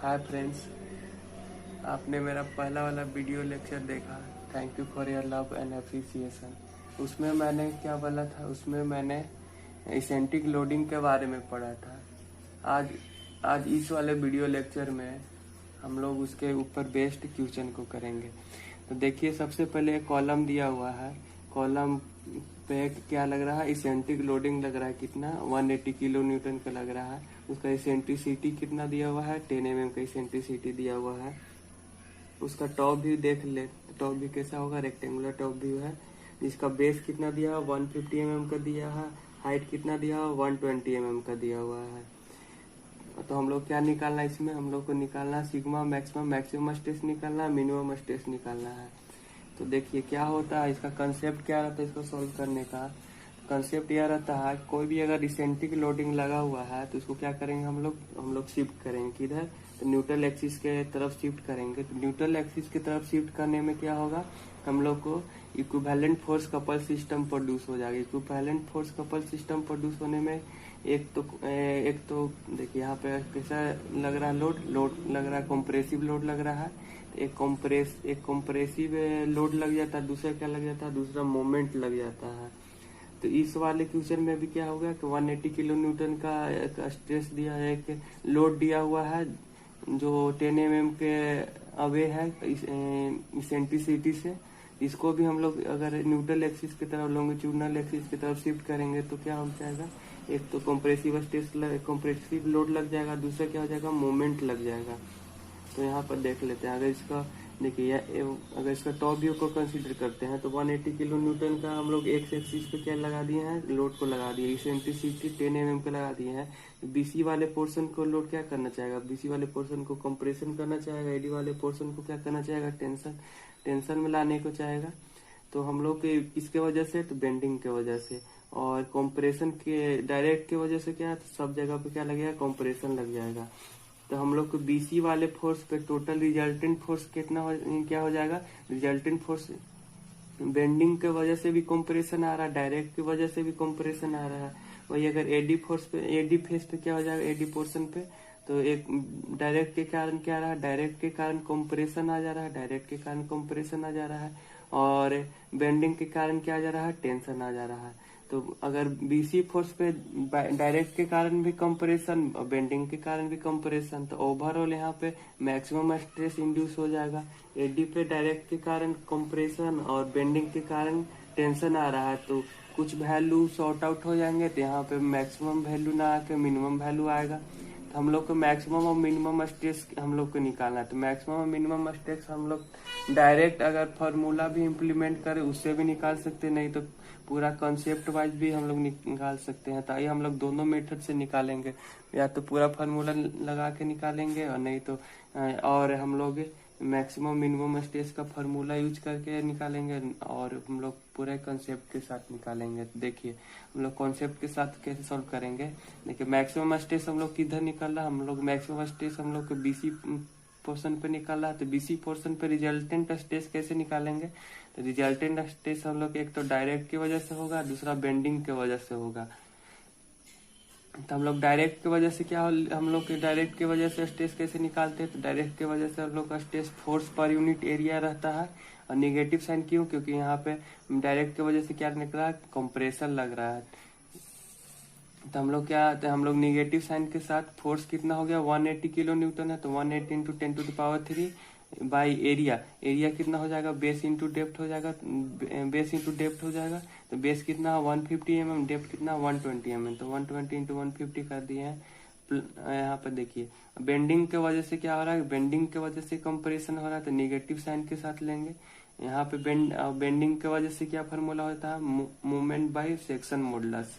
Hi friends, आपने मेरा पहला वाला वीडियो लेक्चर देखा। Thank you for your love and appreciation. उसमें मैंने क्या बोला था? उसमें मैंने एसेंटिक लोडिंग के बारे में पढ़ा था। आज आज इस वाले वीडियो लेक्चर में हम लोग उसके ऊपर बेस्ड क्वेश्चन को करेंगे। तो देखिए, सबसे पहले कॉलम दिया हुआ है। कॉलम पे क्या लग रहा है? इसेंट्रिक लोडिंग लग रहा है। कितना? 180 किलो न्यूटन का लग रहा है। उसका इसेंट्रिसिटी कितना दिया हुआ है? 10 mm का इसेंट्रिसिटी दिया हुआ है। उसका टॉप व्यू देख ले। टॉप व्यू कैसा होगा? रेक्टेंगुलर टॉप व्यू है। जिसका बेस कितना दिया हुआ? 150 mm का दिया है। हाइट कितना दिया हुआ? 120 mm का दिया हुआ है। तो हम लोग क्या निकालना है इसमें? हम लोग को निकालना है सिग्मा मैक्सिमम। मैक्सिमम स्ट्रेस निकालना है, मिनिमम स्ट्रेस निकालना है। तो देखिए क्या होता है, इसका कंसेप्ट क्या रहता है इसको सॉल्व करने का। कंसेप्ट यह रहता है, कोई भी अगर इसेंट्रिक लोडिंग लगा हुआ है तो उसको क्या करेंगे हम लोग शिफ्ट करेंगे। किधर? तो न्यूट्रल एक्सिस के तरफ शिफ्ट करेंगे। तो न्यूट्रल एक्सिस की तरफ शिफ्ट करने में क्या होगा? हम लोग को equivalent force couple system produce हो जाएगा। Equivalent force couple system produce होने में एक तो देखिए यहाँ पे कैसा लग रहा है? लोड लग रहा है, कॉम्प्रेसिव लोड लग रहा है। एक कॉम्प्रेसिव लोड लग जाता है, दूसरा क्या लग जाता है? दूसरा मोमेंट लग जाता है। तो इस वाले क्वेश्चन में भी क्या होगा कि 180 किलो न्यूटन का एक स्ट्रेस दिया है, एक लोड दिया हुआ है जो 10 mm के अवे है इसेंट्रिसिटी से। इसको भी हम लोग अगर न्यूट्रल एक्सिस की तरफ, लॉन्गिट्यूडनल एक्सिस की तरफ शिफ्ट करेंगे तो क्या हो जाएगा? एक तो कॉम्प्रेसिव लोड लग जाएगा, दूसरा क्या हो जाएगा? मोमेंट लग जाएगा। तो यहाँ पर देख लेते हैं। अगर इसका देखिए, अगर इसका टॉप व्यू को कंसीडर करते हैं तो 180 किलो न्यूटन का हम लोग एक्स एक्सिस पे क्या लगा दिए हैं? लोड को लगा दिए। इसेंट्रिसिटी 10 mm का लगा दिए हैं। बीसी वाले पोर्शन को लोड क्या करना चाहेगा? बीसी वाले पोर्शन को कंप्रेशन करना चाहेगा। एडी वाले पोर्शन को क्या करना चाहेगा? टेंशन में लाने को चाहेगा। तो हम लोग के इसके वजह से, तो बेंडिंग के वजह से, और कंप्रेशन के डायरेक्ट के वजह से क्या, तो सब जगह पे क्या लगेगा? कंप्रेशन लग जाएगा। तो हम लोग को बीसी वाले फोर्स पे टोटल रिजल्टेंट फोर्स क्या हो जाएगा? रिजल्टेंट फोर्स बेंडिंग के वजह से भी कंप्रेशन आ रहा है, डायरेक्ट की वजह से भी कंप्रेशन आ रहा है। वही अगर एडी फोर्स पे, एडी फेस पे क्या हो जाएगा? एडी पोर्शन पे तो एक डायरेक्ट के कारण क्या आ रहा है? डायरेक्ट के कारण कंप्रेशन आ जा रहा है, डायरेक्ट के कारण कंप्रेशन आ जा रहा है। और बेंडिंग के कारण क्या आ जा रहा है? टेंशन आ जा रहा है। तो अगर बीसी फोर्स पे डायरेक्ट के कारण भी कंप्रेशन और बेंडिंग के कारण भी कंप्रेशन, तो ओवरऑल यहाँ पे मैक्सिमम स्ट्रेस इंड्यूस हो जाएगा। एडी पे डायरेक्ट के कारण कंप्रेशन और बेंडिंग के कारण टेंशन आ रहा है, तो कुछ वैल्यू सॉर्ट आउट हो जाएंगे। तो यहाँ पे मैक्सिमम वैल्यू ना आके मिनिमम वैल्यू आएगा। तो हम लोग को मैक्सिमम और मिनिमम स्ट्रेस हम लोग को निकालना है। तो मैक्सिमम और मिनिमम स्ट्रेस हम लोग डायरेक्ट अगर फॉर्मूला भी इम्प्लीमेंट करें उससे भी निकाल सकते, नहीं तो पूरा कॉन्सेप्ट वाइज भी हम लोग निकाल सकते हैं। तो आइए हम लोग दोनों मेथड से निकालेंगे, या तो पूरा फार्मूला लगा के निकालेंगे और नहीं तो और हम लोग मैक्सिमम मिनिमम स्ट्रेस का फार्मूला यूज करके निकालेंगे, और हम लोग पूरे कॉन्सेप्ट के साथ निकालेंगे। तो देखिए हम लोग कॉन्सेप्ट के साथ कैसे सॉल्व करेंगे। देखिए मैक्सिमम स्ट्रेस हम लोग किधर निकाल रहा है? हम लोग मैक्सिमम स्ट्रेस हम लोग को बीसी पोर्शन पे निकाला है। तो बीसी पोर्शन पे रिजल्टेंट स्ट्रेस कैसे निकालेंगे? तो रिजल्टेंट स्ट्रेस हम लोग एक तो डायरेक्ट की वजह से होगा, दूसरा बेंडिंग की वजह से होगा। तो हम लोग डायरेक्ट की वजह से क्या हम लोग के डायरेक्ट की वजह से स्ट्रेस कैसे निकालते हैं? तो डायरेक्ट की वजह से हम लोग का stress force per unit area रहता है। और निगेटिव साइन क्यों? क्योंकि यहाँ पे डायरेक्ट की वजह से क्या निकल रहा है? कंप्रेशन लग रहा है। तो हम लोग क्या, तो हम लोग निगेटिव साइन के साथ फोर्स कितना हो गया? 180 किलो न्यूटन है। तो 180 इंटू 10⁻³ बाई एरिया कितना हो जाएगा? बेस इंटू डेप्थ हो जाएगा। बेस इंटू डेप्थ हो जाएगा। तो बेस कितना? 150 mm, डेप्थ कितना? 120 mm। तो 120 इंटू 150 कर दिए हैं। यहाँ पर देखिए बेंडिंग के वजह से क्या हो रहा है? बेंडिंग के वजह से कंप्रेशन हो रहा है, तो निगेटिव साइन के साथ लेंगे। यहाँ पे बेंडिंग के वजह से क्या फार्मूला होता है? Movement by section modulus.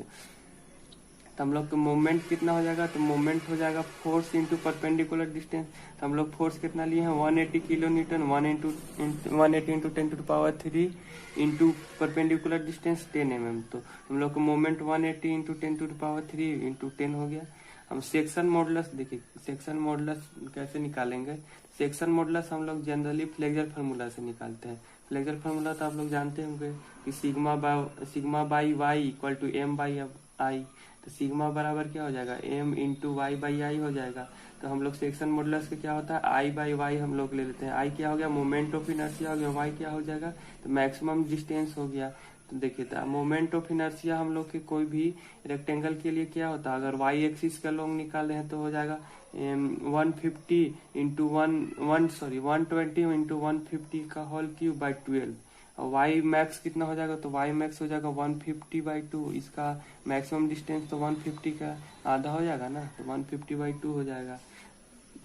तो हम लोग का मूवमेंट कितना हो जाएगा? तो मूवमेंट हो जाएगा फोर्स इंटू परपेंडिकुलर डिस्टेंस। तो हम लोग फोर्स कितना लिए हैं? 180 kilo Newton. 180 into 10⁻³ into perpendicular distance 10 mm। तो हम लोग का मूवमेंट 180 इंटू 10⁻³ इंटू 10 हो गया। हम सेक्शन मॉडुलस देखिए, सेक्शन मॉडुलस कैसे निकालेंगे? सेक्शन मॉडुलस हम लोग जनरली फ्लेक्सर फार्मूला से निकालते हैं। फ्लेक्सर फार्मूला तो आप लोग जानते होंगे कि sigma by Y equal to M by I. तो सिग्मा बराबर क्या हो जाएगा? m into Y by I हो जाएगा। तो हम लोग सेक्शन मॉडुलस का क्या होता है, आई बाई वाई हम लोग ले लेते हैं। आई क्या हो गया, मोमेंट ऑफ इनर्शिया हो गया, वाई क्या हो जाएगा, तो मैक्सिमम डिस्टेंस हो गया। तो देखिए तो मोमेंट ऑफ इनर्शिया हम लोग के कोई भी रेक्टेंगल के लिए क्या होता है, अगर वाई एक्सिस का लॉन्ग निकाले हैं तो हो जाएगा 150 इंटू 120 इंटू 150 का होल क्यूब बाई 12। और वाई मैक्स कितना हो जाएगा, तो वाई मैक्स हो जाएगा 150/2। इसका मैक्सिमम डिस्टेंस तो 150 का आधा हो जाएगा ना, तो 150/2 हो जाएगा।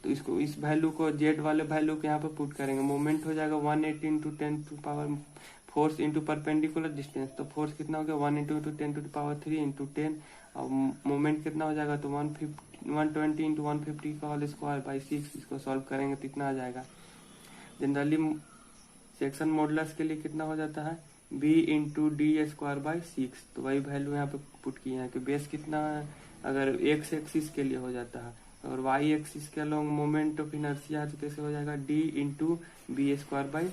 तो इसको इस वैल्यू को जेड वाले वैल्यू के यहाँ पे पुट करेंगे। मोमेंट हो जाएगा 180 into 10⁻, force into perpendicular distance, तो फोर्स कितना हो गया 1 इंटू 10⁻3 इंटू 10। और मोमेंट कितना हो जाएगा, तो 120 इंटू 150 का होल स्क्वायर बाई 6। इसको सॉल्व करेंगे तो इतना आ जाएगा। जनरली सेक्शन मॉडुलस के लिए कितना हो जाता है, b into D square by 6। तो वही वैल्यू यहाँ पे पुट किए हैं कि बेस कितना है, अगर एक्स एक्सिस के लिए हो जाता है, और वाई एक्सिस के अलोंग मोमेंट ऑफ इनर्शिया है तो कैसे हो जाएगा, d into B square by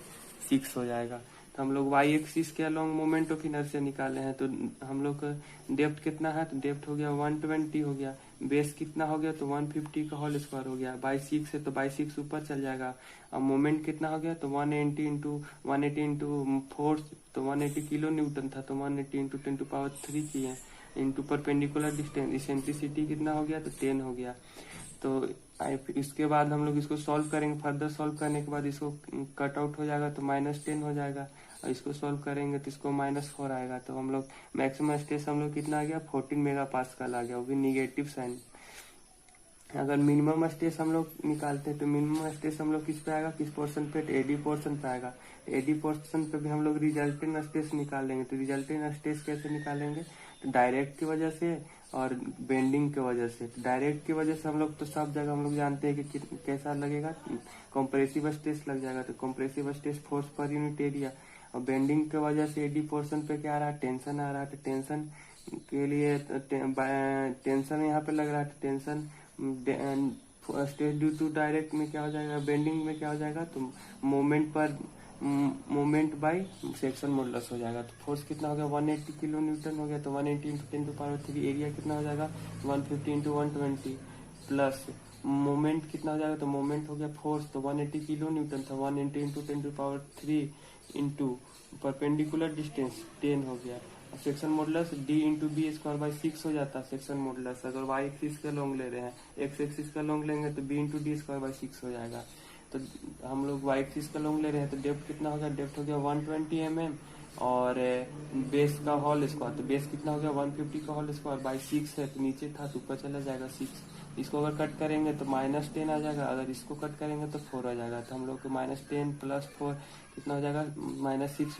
6 हो जाएगा। तो हम लोग वाई एक्सिस के अलोंग मोमेंट ऑफ इनर्शिया निकाले हैं, तो हम लोग का डेप्थ कितना है, तो डेप्थ हो गया 120 हो गया, बेस कितना हो गया, तो 150 का होल स्क्वायर हो गया, बाई 6 है तो बाई 6 ऊपर चल जाएगा। अब मोमेंट कितना हो गया, तो 180 इंटू फोर्स, तो 180 किलो न्यूटन था, तो 180 इंटू 10⁻3 किए इंटू परपेंडिकुलर डिस्टेंस, इसेंट्रिसिटी कितना हो गया, तो 10 हो गया। तो इसके बाद हम लोग इसको सॉल्व करेंगे। फर्दर सॉल्व करने के बाद इसको कट आउट हो जाएगा तो -10 हो जाएगा, और इसको सॉल्व करेंगे तो इसको -4 आएगा। तो हम लोग मैक्सिमम स्ट्रेस हम लोग कितना आ गया, 14 मेगापास्कल आ गया, वो भी निगेटिव साइन। अगर मिनिमम स्ट्रेस हम लोग निकालते हैं तो मिनिमम स्ट्रेस हम लोग किस पे आएगा, किस पोर्शन पे, एडी पोर्शन पे आएगा। एडी पोर्शन पे भी हम लोग रिजल्टेंट स्ट्रेस निकालेंगे। तो रिजल्टेंट स्ट्रेस कैसे निकालेंगे, तो डायरेक्ट की वजह से और बेंडिंग की वजह से। तो डायरेक्ट की वजह से हम लोग तो सब जगह हम लोग जानते हैं कि कैसा लगेगा, कंप्रेसिव स्ट्रेस लग जाएगा, तो compressive stress force per unit area. और बेंडिंग की वजह से एडी पोर्शन पे क्या आ रहा है, टेंशन आ रहा है। तो टेंशन के लिए टेंशन यहाँ पे लग रहा है, tension stress due to direct में क्या हो जाएगा, बेंडिंग में क्या हो जाएगा, तो मोमेंट बाय सेक्शन मॉडुलस हो जाएगा। तो फोर्स कितना हो गया, 180 किलो न्यूटन हो गया, तो 180 इंटू 10⁻3, एरिया कितना हो जाएगा 150 इंटू 120, प्लस मोमेंट कितना हो जाएगा, तो मोमेंट हो गया फोर्स, तो 180 किलो न्यूटन था, 180 इंटू 10⁻3 इंटू परपेंडिकुलर डिस्टेंस 10 हो गया। Section modulus d into B square by 6 हो जाता है सेक्शन मॉडुलस। अगर वाई एक्सिस का लॉन्ग ले रहे हैं, एक्स एक्सिस का लॉन्ग लेंगे तो b into D square by 6 हो जाएगा। तो हम लोग वाई एक्सिस का लॉन्ग ले रहे हैं तो डेप्थ कितना होगा, डेप्थ हो गया 120 mm, और बेस का होल स्क्वायर, तो बेस कितना हो गया 150 का होल स्क्वायर बाई 6 है, तो नीचे था तो ऊपर चला जाएगा 6। इसको अगर कट करेंगे तो -10 आ जाएगा, अगर इसको कट करेंगे तो 4 आ जाएगा। तो हम लोग को -10 प्लस 4 कितना हो जाएगा, -6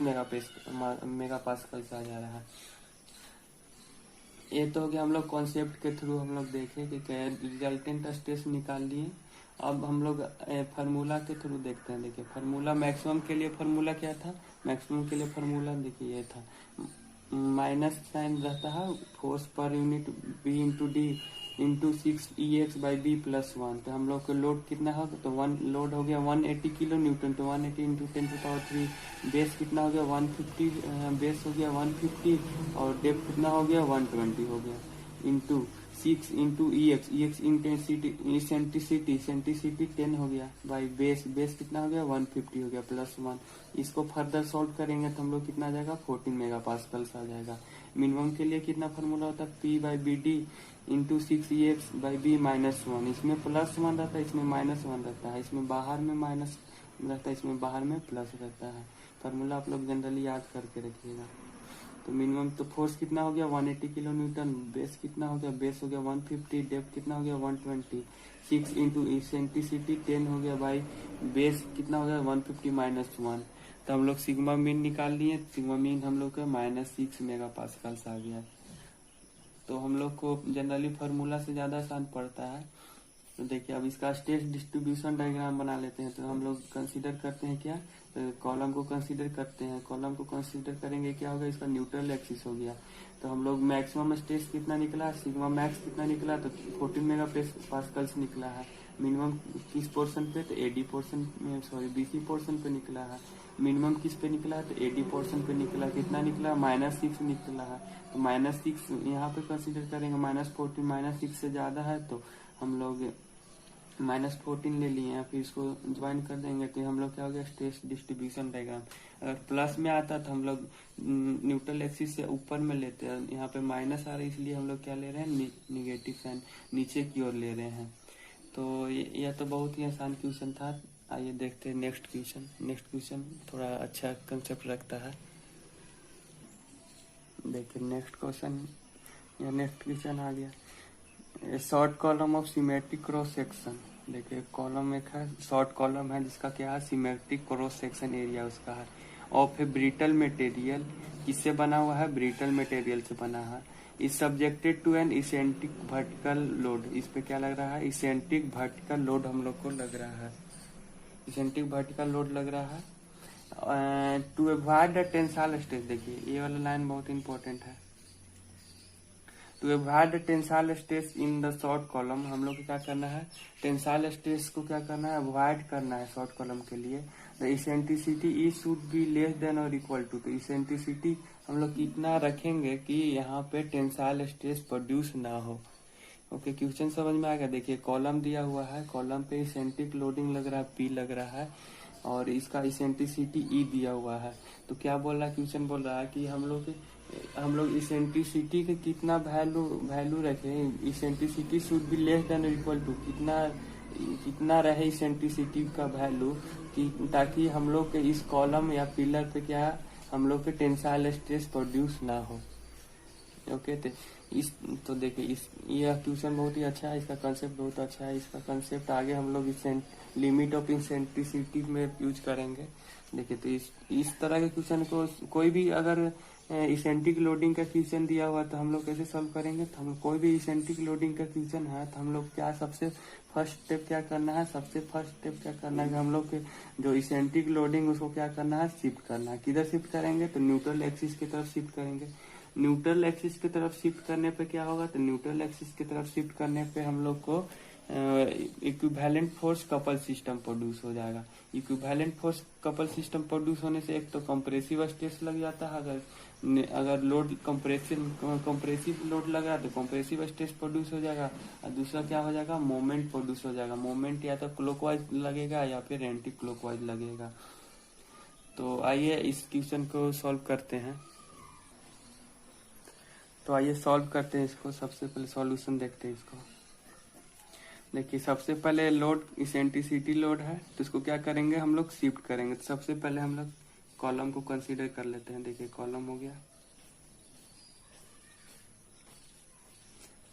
मेगापास्कल से आ जा रहा है। ये तो हो गया हम लोग कॉन्सेप्ट के थ्रू हम लोग देखे कि क्या रिजल्टेंट स्ट्रेस निकाल लिए। अब हम लोग फार्मूला के थ्रू देखते हैं। देखिए फार्मूला मैक्सिमम के लिए फार्मूला क्या था, मैक्सिमम के लिए फार्मूला देखिए ये था, माइनस साइन रहता है force per unit B into D into 6 by B plus 1। तो हम लोग को लोड कितना होगा, तो लोड हो गया 180 किलो न्यूटन, तो 180 इंटू 10⁻3, बेस कितना हो गया 150, बेस हो गया 150, और डेप्थ कितना हो गया 120 हो गया, into 6 into EX intensity eccentricity 10 हो गया, बाई बेस कितना हो गया 150 हो गया, प्लस 1। इसको फर्दर सॉल्व करेंगे तो हम लोग कितना आ जाएगा 14 मेगापास्कल आ जाएगा। मिनिमम के लिए कितना फार्मूला होता है, P by B D into 6EX by B -1। इसमें +1 रहता है, इसमें -1 रहता है, इसमें बाहर में माइनस रहता है, इसमें बाहर में प्लस रहता है। फार्मूला आप लोग जनरली याद करके रखिएगा। तो मिनिमम तो फोर्स कितना हो गया 180 किलो न्यूटन, बेस कितना हो गया, बेस हो गया 150, डेप्थ कितना हो गया 120, 6 इंटू इसेंट्रिसिटी 10 हो गया, बाई बेस कितना हो गया 150 -1। तो हम लोग सिग्मा मीन निकाल लिए, सिग्मा मीन हम लोग का -6 मेगापास्कल आ गया। तो हम लोग को जनरली फार्मूला से ज्यादा आसान पड़ता है। तो देखिए अब इसका स्ट्रेस डिस्ट्रीब्यूशन डायग्राम बना लेते हैं। तो हम लोग कंसीडर करते हैं क्या, तो कॉलम को कंसीडर करते हैं, कॉलम को कंसीडर करेंगे क्या होगा, इसका न्यूट्रल एक्सिस हो गया। तो हम लोग मैक्सिमम स्ट्रेस कितना निकला, सिग्मा मैक्स कितना निकला, तो 14 मेगापास्कल निकला है। मिनिमम किस पोर्शन पे, तो एडी पोर्शन में, सॉरी बीसी पोर्शन पे निकला है। मिनिमम किस पे निकला है, तो एडी पोर्शन पे निकला, कितना निकला -6 निकला है। तो -6 यहाँ पे कंसीडर करेंगे, -14 -6 से ज्यादा है तो हम लोग -14 ले लिए हैं, फिर इसको ज्वाइन कर देंगे तो हम लोग क्या हो गया, स्ट्रेस डिस्ट्रीब्यूशन डायग्राम। अगर प्लस में आता तो हम लोग न्यूट्रल एक्सिस से ऊपर में लेते हैं, यहाँ पे माइनस आ रहा है इसलिए हम लोग क्या ले रहे हैं, निगेटिव साइन नीचे की ओर ले रहे हैं। तो यह तो बहुत ही आसान क्वेश्चन था। आइए देखते हैं नेक्स्ट क्वेश्चन। नेक्स्ट क्वेश्चन थोड़ा अच्छा कंसेप्ट रखता है। देखिए नेक्स्ट क्वेश्चन, या नेक्स्ट क्वेश्चन आ गया, short column of symmetric cross section. देखिए कॉलम एक है, शॉर्ट कॉलम है जिसका क्या है, सिमेट्रिक क्रॉस सेक्शन एरिया उसका है, ऑफ ए ब्रिटल मटेरियल। किससे बना हुआ है, ब्रिटल मटेरियल से बना है। Is subjected to an eccentric vertical load. इस पे क्या लग रहा है, इसेंट्रिक वर्टिकल लोड हम लोग को लग रहा है, इसेंट्रिक वर्टिकल लोड लग रहा है। To avoid the tensile stress, देखिए ये वाला लाइन बहुत इंपॉर्टेंट है। To avoid the tensile stress in the short column, हम लोग को क्या करना है, टेंसाइल स्ट्रेस को क्या करना है, अवॉइड करना है शॉर्ट कॉलम के लिए। The eccentricity E should be less than और इक्वल टू, तो इसेंट्रिसिटी हम लोग कितना रखेंगे कि यहाँ पे टेंसाइल स्ट्रेस प्रोड्यूस ना हो। ओके, क्वेश्चन समझ में आ गया। देखिए कॉलम दिया हुआ है, कॉलम पे इसेंट्रिक लोडिंग लग रहा है, पी लग रहा है, और इसका इसेंट्रिसिटी ई दिया हुआ है। तो क्या बोल रहा है, क्वेश्चन बोल रहा है कि हम लोग इसेंट्रिसिटी के कितना वैल्यू रखें, eccentricity should be less than equal to, कितना रहे इसेंट्रिसिटी का वैल्यू, कि ताकि हम लोग के इस कॉलम या पिलर पे क्या हम लोग के टेंसाइल स्ट्रेस प्रोड्यूस ना हो। ओके, तो देखिए यह क्वेश्चन बहुत ही अच्छा है, इसका कंसेप्ट बहुत अच्छा है। इसका कंसेप्ट आगे हम लोग लिमिट ऑफ इसेंट्रिसिटी में यूज करेंगे। देखिए तो इस तरह के क्वेश्चन को कोई भी अगर इसेंट्रिक लोडिंग का क्वेश्चन दिया हुआ तो हम लोग कैसे सॉल्व करेंगे, तो हम कोई भी इसेंट्रिक लोडिंग का क्वेश्चन है तो हम लोग क्या सबसे फर्स्ट स्टेप क्या करना है, कि हम लोग के जो इसेंट्रिक लोडिंग उसको क्या करना है, शिफ्ट करना है। किधर शिफ्ट करेंगे, तो न्यूट्रल एक्सिस की तरफ शिफ्ट करेंगे। न्यूट्रल एक्सिस की तरफ शिफ्ट करने पे क्या होगा, तो न्यूट्रल एक्सिस की तरफ शिफ्ट करने पे हम लोग को equivalent force couple system produce हो जाएगा। Equivalent force couple system produce होने से एक तो कंप्रेसिव स्ट्रेस लग जाता है, अगर लोड कंप्रेसिव लोड लगा तो कंप्रेसिव स्ट्रेस प्रोड्यूस हो जाएगा, और दूसरा क्या हो जाएगा, मोमेंट प्रोड्यूस हो जाएगा। मोमेंट या तो क्लॉकवाइज लगेगा या फिर एंटी क्लॉकवाइज लगेगा। तो आइए इस क्वेश्चन को सॉल्व करते हैं। तो आइए सॉल्व करते हैं इसको। सबसे पहले सॉल्यूशन देखते हैं इसको। देखिए सबसे पहले लोड इसेंट्रिसिटी लोड है, तो इसको क्या करेंगे, हम लोग शिफ्ट करेंगे। तो सबसे पहले हम लोग कॉलम को कंसीडर कर लेते हैं। देखिए कॉलम हो गया,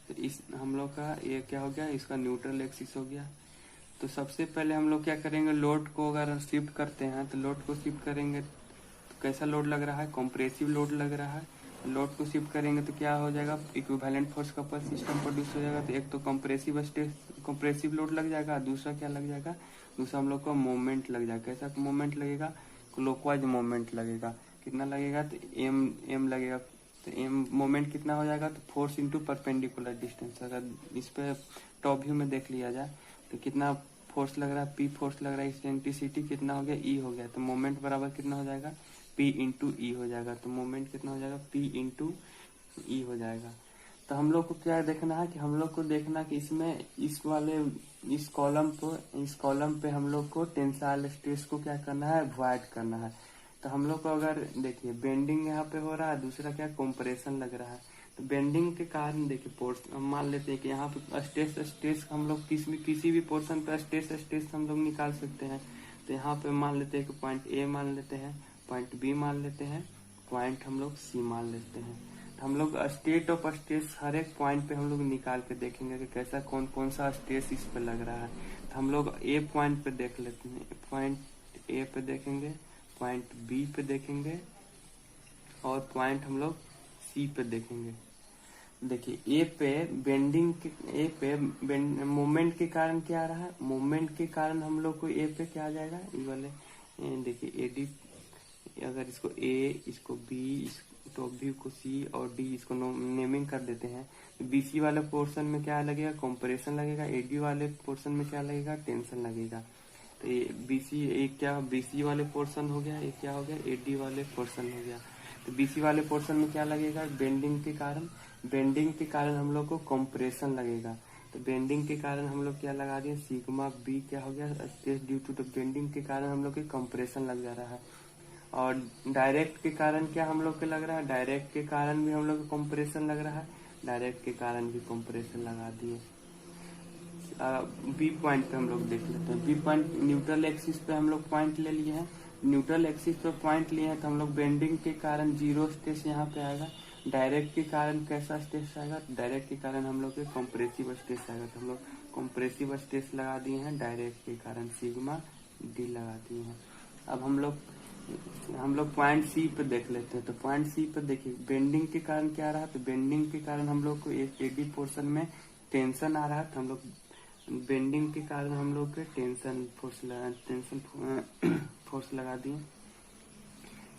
तो इस हम लोग का ये क्या हो गया, इसका न्यूट्रल एक्सिस हो गया। तो सबसे पहले हम लोग क्या करेंगे, लोड को अगर शिफ्ट करते हैं तो लोड को शिफ्ट करेंगे तो कैसा लोड लग रहा है, कॉम्प्रेसिव लोड लग रहा है। लोड को शिफ्ट करेंगे तो क्या हो जाएगा, equivalent force couple system produce हो जाएगा। तो एक तो कंप्रेसिव लोड लग जाएगा, दूसरा क्या लग जाएगा, दूसरा हम लोग को मोमेंट लग जाएगा। कैसा मोमेंट लगेगा, क्लॉकवाइज मोमेंट लगेगा। कितना लगेगा, तो एम लगेगा। तो एम मोमेंट कितना हो जाएगा, तो फोर्स इंटू परपेंडिकुलर डिस्टेंस। अगर इस पे टॉप व्यू में देख लिया जाए तो कितना फोर्स लग रहा है, पी फोर्स लग रहा है। इसेंट्रिसिटी कितना हो गया, ई हो गया। तो मोमेंट बराबर कितना हो जाएगा, P इंटू ई हो जाएगा। तो मोमेंट कितना हो जाएगा, P इंटू ई हो जाएगा। तो हम लोग को क्या देखना है, कि हम लोग को देखना कि इसमें इस कॉलम पे हम लोग को टेंसाइल स्ट्रेस को क्या करना है, अवॉइड करना है। तो हम लोग को अगर देखिए बेंडिंग यहाँ पे हो रहा है, दूसरा क्या कंप्रेशन लग रहा है। तो बेंडिंग के कारण देखिए हम मान लेते हैं कि यहाँ पे स्ट्रेस हम लोग किसी भी पोर्शन पे स्ट्रेस हम लोग निकाल सकते हैं। तो यहाँ पे मान लेते हैं कि पॉइंट ए मान लेते हैं, पॉइंट बी मान लेते हैं, पॉइंट हम लोग सी मान लेते हैं। तो हम लोग स्टेट ऑफ स्ट्रेस हर एक पॉइंट पे हम लोग निकाल के देखेंगे कि कैसा कौन सा स्ट्रेस इस पे लग रहा है। तो हम लोग ए पॉइंट पे देख लेते हैं, पॉइंट ए पे देखेंगे, पॉइंट बी पे देखेंगे, और पॉइंट हम लोग सी पे देखेंगे। देखिए ए पे मोमेंट के कारण क्या आ रहा है, मोमेंट के कारण हम लोग को ए पे क्या आ जाएगा, ये वाले देखिए एडी, अगर इसको ए, इसको बी, टॉप व्यू को सी और डी, इसको नेमिंग कर देते हैं। तो बीसी वाले पोर्शन में क्या लगेगा, कंप्रेशन लगेगा। एडी वाले पोर्शन में क्या लगेगा, टेंशन लगेगा। तो बीसी वाले पोर्शन हो गया, ये क्या हो गया, एडी वाले पोर्शन हो गया। तो बीसी वाले पोर्शन में क्या लगेगा, बेंडिंग के कारण हम लोग को कंप्रेशन लगेगा। तो बेंडिंग के कारण हम लोग क्या लगा दिए, सिग्मा बी क्या हो गया, stress due to the bending के कारण हम लोग के कंप्रेशन लग जा रहा है। और डायरेक्ट के कारण क्या हम लोग के लग रहा है, डायरेक्ट के कारण भी हम लोग को कंप्रेशन लग रहा है, डायरेक्ट के कारण भी कंप्रेशन लगा दिए। बी पॉइंट पे हम लोग देख लेते हैं। बी पॉइंट न्यूट्रल एक्सिस पे हम लोग पॉइंट ले लिए हैं। न्यूट्रल एक्सिस पे पॉइंट लिए हैं तो हम लोग बेंडिंग के कारण जीरो स्ट्रेस यहाँ पे आएगा। डायरेक्ट के कारण कैसा स्ट्रेस आएगा, डायरेक्ट के कारण हम लोग के कंप्रेसिव स्ट्रेस आएगा। तो हम लोग कंप्रेसिव स्ट्रेस लगा दिए हैं, डायरेक्ट के कारण सिग्मा डी लगा दिए हैं। अब हम लोग पॉइंट सी पे देख लेते हैं। तो पॉइंट सी पे देखिए बेंडिंग के कारण क्या रहा, तो बेंडिंग के कारण हम लोग को एक एडी पोर्शन में टेंशन आ रहा है। तो हम लोग बेंडिंग के कारण हम लोग के टेंशन फोर्स लगा दिए,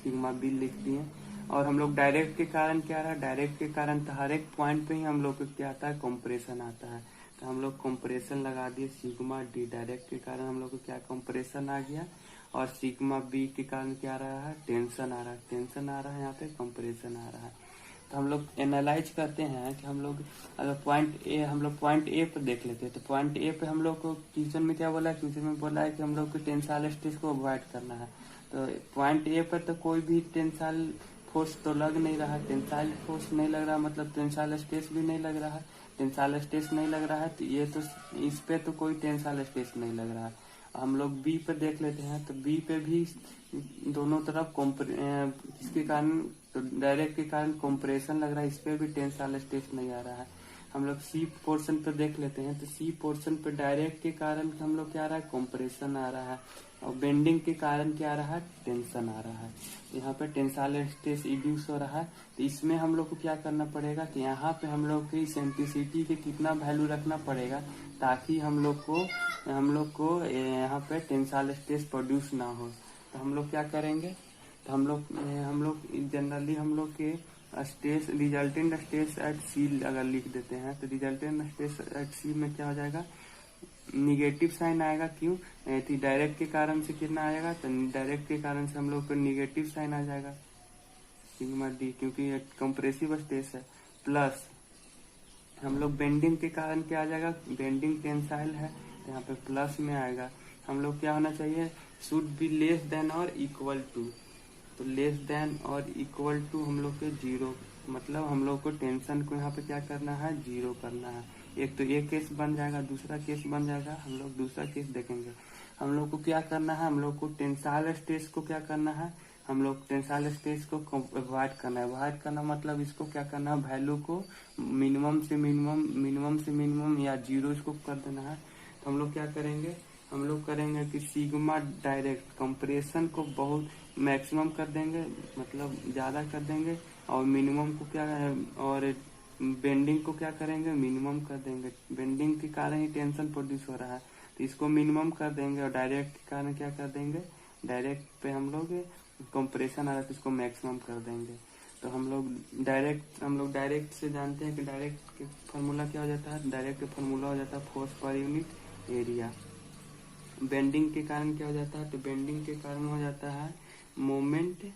सिग्मा बी लिख दिए। और हम लोग डायरेक्ट के कारण क्या रहा, डायरेक्ट के कारण तो हर एक पॉइंट पे ही हम लोग को क्या आता है, कंप्रेशन आता है। तो हम लोग कंप्रेशन लगा दिए सिग्मा डी। डायरेक्ट के कारण हम लोग को क्या कंप्रेशन आ गया, और सिग्मा बी के कारण क्या रहा है, टेंशन आ रहा है। टेंशन आ रहा है, यहाँ पे कंप्रेशन आ रहा है। तो हम लोग एनालाइज करते हैं कि हम लोग अगर हम लोग पॉइंट ए पर देख लेते हैं। तो पॉइंट ए पे हम लोग को क्वेश्चन में क्या बोला है, क्वेश्चन में बोला है कि हम लोग को टेंसाइल स्ट्रेस को अवॉइड करना है। तो पॉइंट ए पर तो कोई भी टेंसाइल फोर्स तो लग नहीं रहा है, टेंसाइल फोर्स नहीं लग रहा, मतलब टेंसाइल स्ट्रेस भी नहीं लग रहा है। टेंसाइल स्ट्रेस नहीं लग रहा है तो ये तो इस पे तो कोई टेंसाइल स्ट्रेस नहीं लग रहा है। हम लोग बी पे देख लेते हैं। तो बी पे भी दोनों तरफ इसके कारण तो डायरेक्ट के कारण कंप्रेशन लग रहा है, इस पे भी टेंसाइल स्ट्रेस नहीं आ रहा है। हम लोग सी पोर्शन पे देख लेते हैं। तो सी पोर्शन पे डायरेक्ट के कारण हम लोग क्या आ रहा है, कंप्रेशन आ रहा है, और बेंडिंग के कारण क्या आ रहा है, टेंशन आ रहा है। तो यहाँ पे टेंसाइल स्ट्रेस इंड्यूस हो रहा है। तो इसमें हम लोग को क्या करना पड़ेगा कि यहाँ पे हम लोग की इसेंट्रिसिटी के कितना वैल्यू रखना पड़ेगा, ताकि हम लोग को यहाँ पे टेंसाइल स्ट्रेस प्रोड्यूस ना हो। तो हम लोग क्या करेंगे, तो हम लोग जनरली हम लोग के स्ट्रेस रिजल्टेंट स्ट्रेस एट सी अगर लिख देते हैं, तो रिजल्टेंट स्ट्रेस एट सी में क्या हो जाएगा, निगेटिव साइन आएगा। क्यों, तो डायरेक्ट के कारण से कितना आएगा, तो डायरेक्ट के कारण से हम लोग को निगेटिव साइन आ जाएगा सिग्मा डी, क्योंकि ये कंप्रेसिव स्ट्रेस है। प्लस हम लोग बेंडिंग के कारण क्या आ जाएगा, बेंडिंग टेंसाइल है, यहाँ पे प्लस में आएगा। हम लोग क्या होना चाहिए, शुड बी लेस देन और इक्वल टू। तो लेस देन और इक्वल टू हम लोग के जीरो, मतलब हम लोग को टेंशन को यहाँ पे क्या करना है, जीरो करना है। एक तो ये केस बन जाएगा, दूसरा केस बन जाएगा, हम लोग दूसरा केस देखेंगे। हम लोग को क्या करना है, हम लोग को टेंसाइल स्ट्रेस को क्या करना है, हम लोग टेंसाइल स्ट्रेस को अवॉइड करना है। अवॉइड करना मतलब इसको क्या करना है, वैल्यू को मिनिमम से मिनिमम या जीरो इसको कर देना है। तो हम लोग क्या करेंगे, हम लोग करेंगे कि सिग्मा डायरेक्ट कंप्रेशन को बहुत मैक्सिमम कर देंगे, मतलब ज्यादा कर देंगे, और मिनिमम को क्या, और बेंडिंग को क्या करेंगे, मिनिमम कर देंगे। बेंडिंग के कारण ही टेंशन प्रोड्यूस हो रहा है, तो इसको मिनिमम कर देंगे, और डायरेक्ट के कारण क्या कर देंगे, डायरेक्ट पे हम लोग कंप्रेशन आ रहा है तो इसको मैक्सिमम कर देंगे। तो हम लोग डायरेक्ट से जानते हैं कि डायरेक्ट के फॉर्मूला क्या हो जाता है, डायरेक्ट का फॉर्मूला हो जाता है force per unit area. Bending के कारण क्या हो जाता है, तो बेंडिंग के कारण हो जाता है moment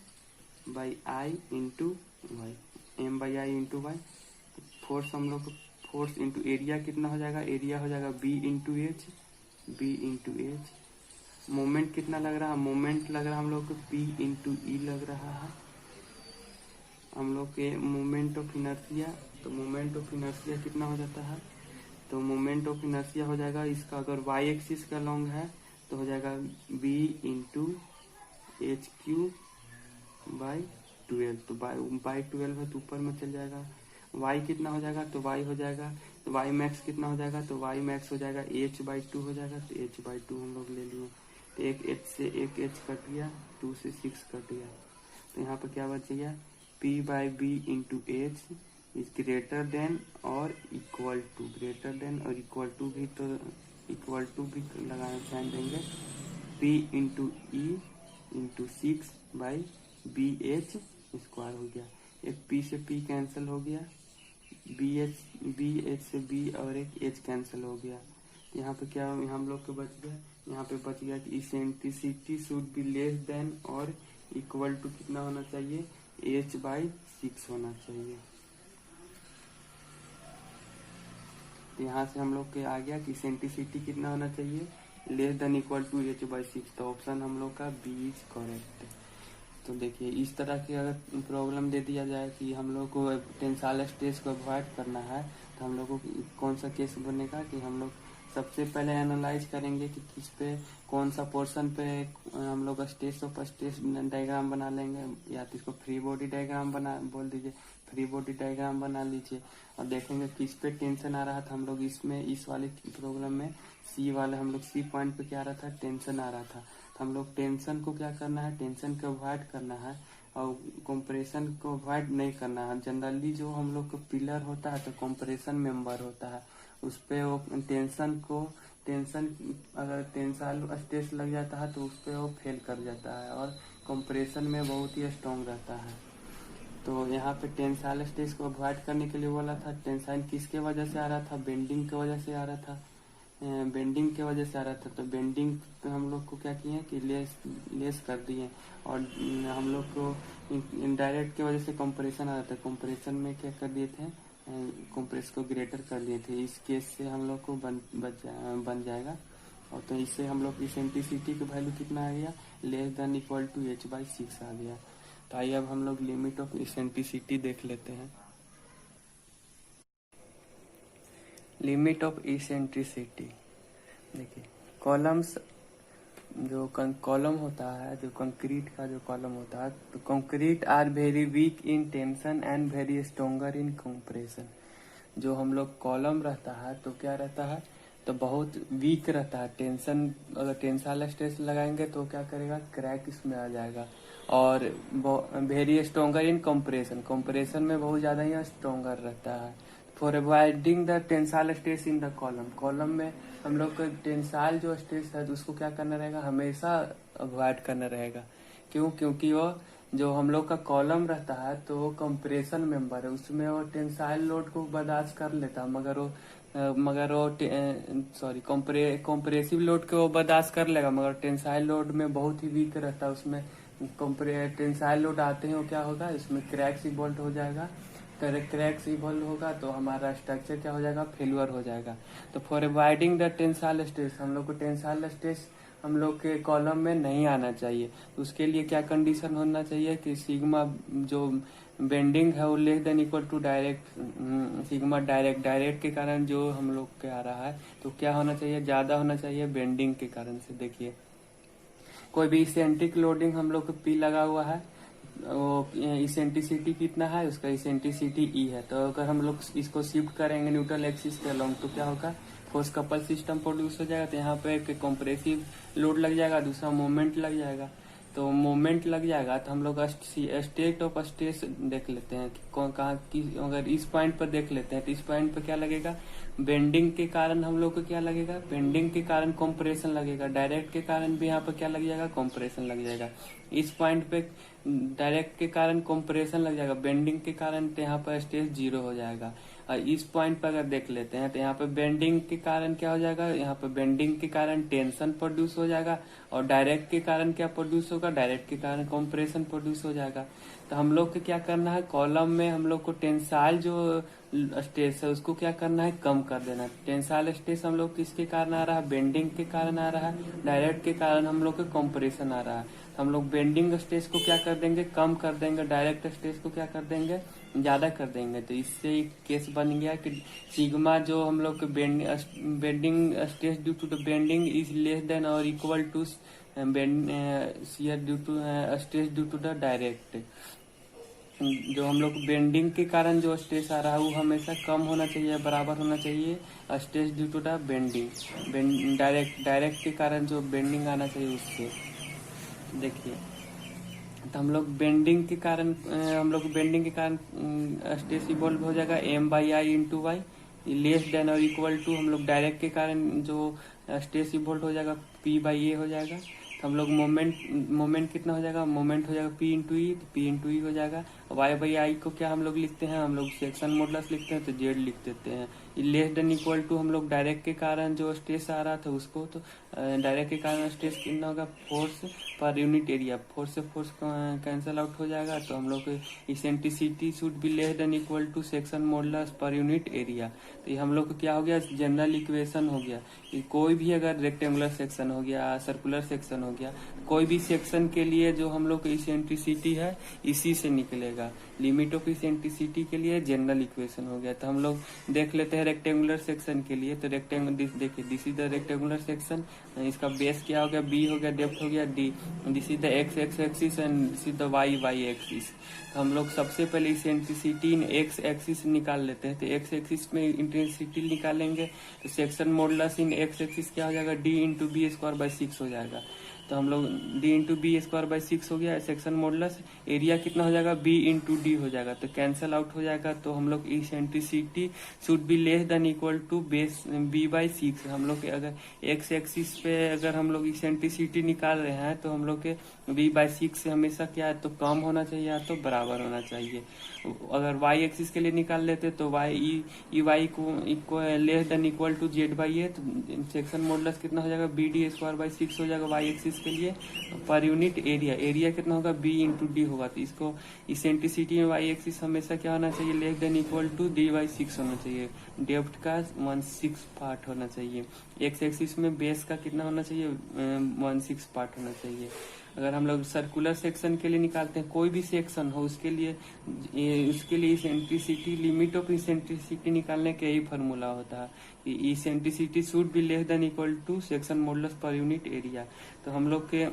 by I into Y, M by I into Y. Force हम लोग फोर्स इंटू एरिया कितना हो जाएगा, एरिया हो जाएगा B into H, B into H. Moment कितना लग रहा है, मोमेंट लग रहा है हम लोग को पी इंटू ई लग रहा है। हम लोग के मोमेंट ऑफ इनर्शिया, तो मोमेंट ऑफ इनर्शिया कितना हो जाता है, तो मोमेंट ऑफ इनर्शिया हो जाएगा इसका, अगर वाई एक्सिस का लॉन्ग है तो हो जाएगा B into H cube by 12। तो बाई 12 है तो ऊपर में चल जाएगा। y कितना हो जाएगा, तो y हो जाएगा, तो y मैक्स कितना हो जाएगा, तो y मैक्स हो जाएगा h/2 हो जाएगा। तो h/2 हम लोग ले लिए। तो एक h से एक h कट गया, 2 से 6 कट गया। तो यहाँ पर क्या बच गया, p/b into H is greater than और इक्वल टू, ग्रेटर देन और इक्वल टू भी, तो इक्वल टू भी लगाना ध्यान देंगे, p into E into 6/bh square हो गया। एक p से p कैंसिल हो गया, bh से b और एक h कैंसिल हो गया। यहाँ पे क्या हम लोग के बच गया, यहाँ पे बच गया कि eccentricity should be less than और इक्वल टू कितना होना चाहिए, h/6 होना चाहिए। तो यहाँ से हम लोग के आ गया कि इसेंट्रिसिटी कितना होना चाहिए, < तो ऑप्शन हम लोग का बी इज करेक्ट। तो देखिए इस तरह की अगर प्रॉब्लम दे दिया जाए कि हम लोग को टेंसाइल स्ट्रेस को अवॉइड करना है, तो हम लोग को कौन सा केस बनेगा कि हम लोग सबसे पहले एनालाइज करेंगे कि किस पे कौन सा पोर्शन पे हम लोग स्ट्रेस ऑफ स्ट्रेस डायग्राम बना लेंगे, या तो इसको फ्री बॉडी डायग्राम बना बोल दीजिए, फ्री बॉडी डायग्राम बना लीजिए और देखेंगे किस पे टेंशन आ रहा था। हम लोग इसमें इस वाले प्रॉब्लम में सी वाले हम लोग सी पॉइंट पे क्या आ रहा था, टेंशन आ रहा था। तो हम लोग टेंशन को क्या करना है, टेंशन को अवॉइड करना है और कंप्रेशन को अवॉइड नहीं करना है। जनरली जो हम लोग का पिलर होता है तो कंप्रेशन मेंबर होता है, उस पे वो टेंशन अगर टेंसाइल स्ट्रेस लग जाता है तो उस पे वो फेल कर जाता है और कंप्रेशन में बहुत ही स्ट्रॉन्ग रहता है। तो यहाँ पे टेंसाइल स्ट्रेस को अवॉइड करने के लिए बोला था। टेंसाइल किसके वजह से आ रहा था, बेंडिंग की वजह से आ रहा था, बेंडिंग की वजह से आ रहा था। तो बेंडिंग पे हम लोग को क्या किए कि लेस कर दिए और हम लोग को इनडायरेक्ट की वजह से कंप्रेशन आ रहा था, कंप्रेशन में क्या कर दिए थे, कंप्रेस को ग्रेटर कर दिए थे। इस केस से हम लोग को बन जाएगा। और तो इससे हम लोग इसेंट्रिसिटी की वैल्यू कितना आ गया, h/6 आ गया। तो आइए अब हम लोग लिमिट ऑफ इसेंट्रिसिटी देख लेते हैं। लिमिट ऑफ इसेंट्रिसिटी देखिए, कॉलम्स जो कॉलम होता है, जो कंक्रीट का जो कॉलम होता है, तो concrete are very weak in tension and very stronger in compression. जो हम लोग कॉलम रहता है तो क्या रहता है, तो बहुत वीक रहता है। टेंशन अगर टेंसाइल स्ट्रेस लगाएंगे तो क्या करेगा, क्रैक इसमें आ जाएगा। और very stronger in compression, compression में बहुत ज्यादा ही स्ट्रोंगर रहता है। For avoiding the tensile stress in the column, column में हम लोग का टेंसाइल जो स्ट्रेस है तो उसको क्या करना रहेगा, हमेशा अवॉइड करना रहेगा। क्यों, क्योंकि वो जो हम लोग का कॉलम रहता है तो वो कंप्रेशन मेंबर है, उसमें वो टेंसाइल लोड को बर्दाश्त कर लेता है, मगर वो कंप्रेसिव लोड को वो बर्दाश्त कर लेगा, मगर टेंसाइल लोड में बहुत ही वीक रहता है। उसमें टेंसाइल लोड आते हैं वो क्या होगा, इसमें क्रैक्स इवॉल्व हो जाएगा। क्रैक्स इवॉल्व होगा तो हमारा स्ट्रक्चर क्या हो जाएगा, फेल्यूर हो जाएगा। तो for avoiding the tensile stress, हम लोग को टेंसाइल स्ट्रेस हम लोग के कॉलम में नहीं आना चाहिए। तो उसके लिए क्या कंडीशन होना चाहिए कि सिग्मा जो बेंडिंग है वो < डायरेक्ट सिग्मा डायरेक्ट के कारण जो हम लोग के आ रहा है तो क्या होना चाहिए, ज्यादा होना चाहिए बेंडिंग के कारण से। देखिए कोई भी इसेंट्रिक लोडिंग हम लोग को पी लगा हुआ है, वो इसेंट्रिसिटी कितना है, उसका इसेंट्रिसिटी ई है। तो अगर हम लोग इसको शिफ्ट करेंगे न्यूट्रल एक्सिस के अलोंग तो क्या होगा, फोर्स कपल सिस्टम प्रोड्यूस हो जाएगा। तो यहाँ पे एक कंप्रेसिव लोड लग जाएगा, दूसरा मोमेंट लग जाएगा। तो मोमेंट लग जाएगा तो हम लोग स्टेट ऑफ स्ट्रेस देख लेते हैं कि कौन कहाँ की, अगर इस पॉइंट पर देख लेते हैं तो इस पॉइंट पर क्या लगेगा, बेंडिंग के कारण हम लोग को क्या लगेगा, बेंडिंग के कारण कंप्रेशन लगेगा। डायरेक्ट के कारण भी यहाँ पर क्या लग जाएगा, कंप्रेशन लग जाएगा। इस पॉइंट पे डायरेक्ट के कारण कंप्रेशन लग जाएगा, बेंडिंग के कारण तो यहाँ पर स्ट्रेस 0 हो जाएगा। और इस पॉइंट पर अगर देख लेते हैं तो यहाँ पे बेंडिंग के कारण क्या हो जाएगा, यहाँ पे बेंडिंग के कारण टेंशन प्रोड्यूस हो जाएगा और डायरेक्ट के कारण क्या प्रोड्यूस होगा, डायरेक्ट के कारण कंप्रेशन प्रोड्यूस हो जाएगा। तो हम लोग को क्या करना है, कॉलम में हम लोग को टेंसाइल जो स्ट्रेस है उसको क्या करना है, कम कर देना। टेंसाइल स्ट्रेस हम लोग किसके कारण आ रहा है, बेंडिंग के कारण आ रहा है, डायरेक्ट के कारण हम लोग को कंप्रेशन आ रहा है। तो हम लोग बेंडिंग स्ट्रेस को क्या कर देंगे, कम कर देंगे, डायरेक्ट स्ट्रेस को क्या कर देंगे, ज्यादा कर देंगे। तो इससे एक केस बन गया कि सिग्मा जो हम लोग bending stress due to the bending is less than और equal to shear due to stress due to the direct. जो हम लोग बेंडिंग के कारण जो स्ट्रेस आ रहा है वो हमेशा कम होना चाहिए, बराबर होना चाहिए stress due to the bending. Direct के कारण जो बेंडिंग आना चाहिए उससे। देखिए तो हम लोग बेंडिंग के कारण स्ट्रेस इवॉल्व हो जाएगा M/I/Y लेस देन और इक्वल टू हम लोग डायरेक्ट के कारण जो स्ट्रेस इवॉल्व हो जाएगा P/A हो जाएगा। तो हम लोग मोमेंट कितना हो जाएगा, मोमेंट हो जाएगा P × E, तो P × E हो जाएगा। वाई बाई आई को क्या हम लोग लिखते हैं, हम लोग सेक्शन मॉडुलस लिखते हैं तो जेड लिख देते हैं। लेस देन इक्वल टू हम लोग डायरेक्ट के कारण जो स्ट्रेस आ रहा था उसको, तो डायरेक्ट के कारण स्ट्रेस कितना होगा, force per unit area, force से फोर्स कैंसल आउट हो जाएगा, तो हम लोग eccentricity should be less than equal to section modulus per unit area. तो ये हम लोग को क्या हो गया, जनरल इक्वेशन हो गया कि कोई भी अगर रेक्टेंगुलर सेक्शन हो गया, सर्कुलर सेक्शन हो गया, कोई भी सेक्शन के लिए जो हम लोग इसेंट्रिसिटी है इसी से निकलेगा। लिमिट ऑफ इसेंट्रिसिटी के लिए जनरल इक्वेशन हो गया। तो हम लोग देख लेते हैं रेक्टेंगुलर सेक्शन के लिए। तो देखिए this is the rectangular section, इसका बेस क्या हो गया, बी हो गया, डेप्थ हो गया D, this is the X axis and this is the Y axis. तो हम लोग सबसे पहले इसेंट्रिसिटी इन एक्स एक्सिस निकाल लेते हैं। तो एक्स एक्सिस में इंटेंसिटी निकालेंगे तो section modulus in X axis क्या हो जाएगा, D into B square by 6 हो जाएगा। तो हम लोग D into B square by 6 हो गया सेक्शन मॉडुलस, एरिया कितना हो जाएगा, बी इंटू डी हो जाएगा, तो कैंसल आउट हो जाएगा। तो हम लोग eccentricity should be less than equal to base B by 6। हम लोग अगर एक्स एक्सिस पे अगर हम लोग इसेंट्रिसिटी निकाल रहे हैं तो हम लोग के बी बाई 6 से हमेशा क्या है, तो कम होना चाहिए या तो बराबर होना चाहिए। अगर वाई एक्सिस के लिए निकाल लेते तो वाई को less than equal to z by a, तो सेक्शन मॉडुलस कितना हो जाएगा, बी डी स्क्वायर बाई 6 हो जाएगा वाई एक्सिस के लिए। पर यूनिट एरिया कितना होगा, बी इंटू डी होगा। तो इसको इसेंट्रिसिटी में वाई एक्सिस हमेशा क्या होना चाहिए, less than equal to D by 6 होना चाहिए, डेप्थ का 1/6 पार्ट होना चाहिए। एक्स एक्सिस में बेस का कितना होना चाहिए, 1/6 पार्ट होना चाहिए। अगर हम लोग सर्कुलर सेक्शन के लिए निकालते हैं, कोई भी सेक्शन हो उसके लिए इसेंट्रिसिटी, लिमिट ऑफ इसेंट्रिसिटी निकालने का यही फॉर्मूला होता है कि eccentricity should be less than equal to section modulus per unit area. तो हम लोग के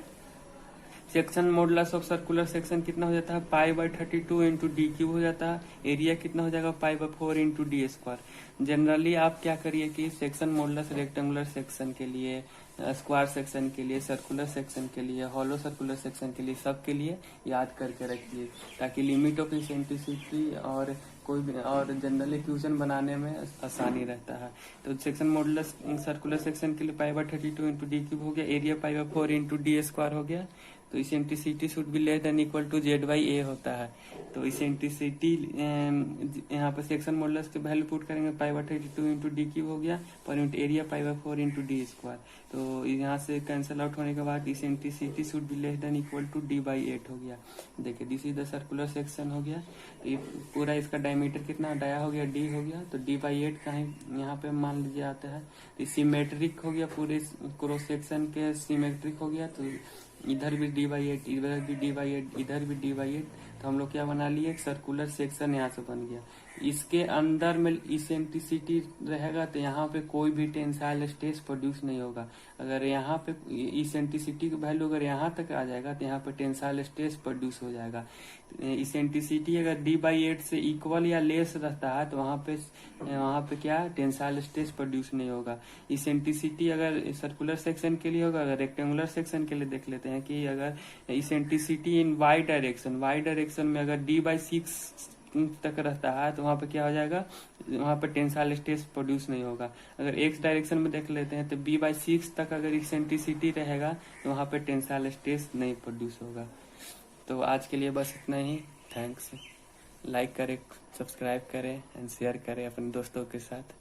section modulus of circular section कितना हो जाता है, pi by 32 into D cube हो जाता है। एरिया कितना हो जाएगा, pi by 4 into D square. Generally आप क्या करिए कि सेक्शन मॉडुलस रेक्टेंगुलर सेक्शन के लिए, स्क्वायर सेक्शन के लिए, सर्कुलर सेक्शन के लिए, हॉलो सर्कुलर सेक्शन के लिए, सब के लिए याद करके रखिए, ताकि लिमिट ऑफ इसेंट्रिसिटी और कोई भी और जनरल इक्वेशन बनाने में आसानी रहता है। तो सेक्शन मॉडुलस सर्कुलर सेक्शन के लिए pi by 32 into D cube हो गया, area pi by 4 into D square हो गया। तो eccentricity should be less than equal to z by a होता है। तो इसेंट्रिसिटी यहाँ पर सेक्शन मॉडुलस के वैल्यू पुट करेंगे, pi by 32 into D cube हो गया, per unit area pi by 4 into D square. तो यहाँ से कैंसिल आउट होने के बाद eccentricity should be less than equal to D by 8 हो गया। देखिए this is the circular section हो गया। ये पूरा इसका डायमीटर कितना डाया हो गया, डी हो गया, तो डी बाई 8 कहीं यहाँ पे मान लीजिए आता है। तो सिमेट्रिक हो गया, पूरे क्रॉस सेक्शन के सिमेट्रिक हो गया। तो इधर भी डी बाई 8, इधर भी डी बाई 8, इधर भी डी बाई 8। तो हम लोग क्या बना लिए, एक सर्कुलर सेक्शन यहाँ से बन गया। इसके अंदर में इसेंट्रिसिटी रहेगा तो यहाँ पे कोई भी टेंसाइल स्ट्रेस प्रोड्यूस नहीं होगा। अगर यहाँ पे इसेंट्रिसिटी की वैल्यू अगर यहाँ तक आ जाएगा तो यहाँ पे टेंसाइल स्ट्रेस प्रोड्यूस हो जाएगा। इसेंट्रिसिटी अगर डी बाई 8 से इक्वल या लेस रहता है तो वहाँ पे क्या टेंसाइल स्ट्रेस प्रोड्यूस नहीं होगा। इसेंट्रिसिटी अगर सर्कुलर सेक्शन के लिए होगा, अगर रेक्टेंगुलर सेक्शन के लिए देख लेते हैं कि अगर इसेंट्रिसिटी इन वाई डायरेक्शन में अगर डी बाई 6 तक रहता है तो वहाँ पे क्या हो जाएगा, वहाँ पे टेंसाइल स्ट्रेस प्रोड्यूस नहीं होगा। अगर एक्स डायरेक्शन में देख लेते हैं तो बी बाई 6 तक अगर इसेंट्रिसिटी रहेगा तो वहाँ पे टेंसाइल स्ट्रेस नहीं प्रोड्यूस होगा। तो आज के लिए बस इतना ही। थैंक्स। लाइक करें, सब्सक्राइब करें एंड शेयर करें अपने दोस्तों के साथ।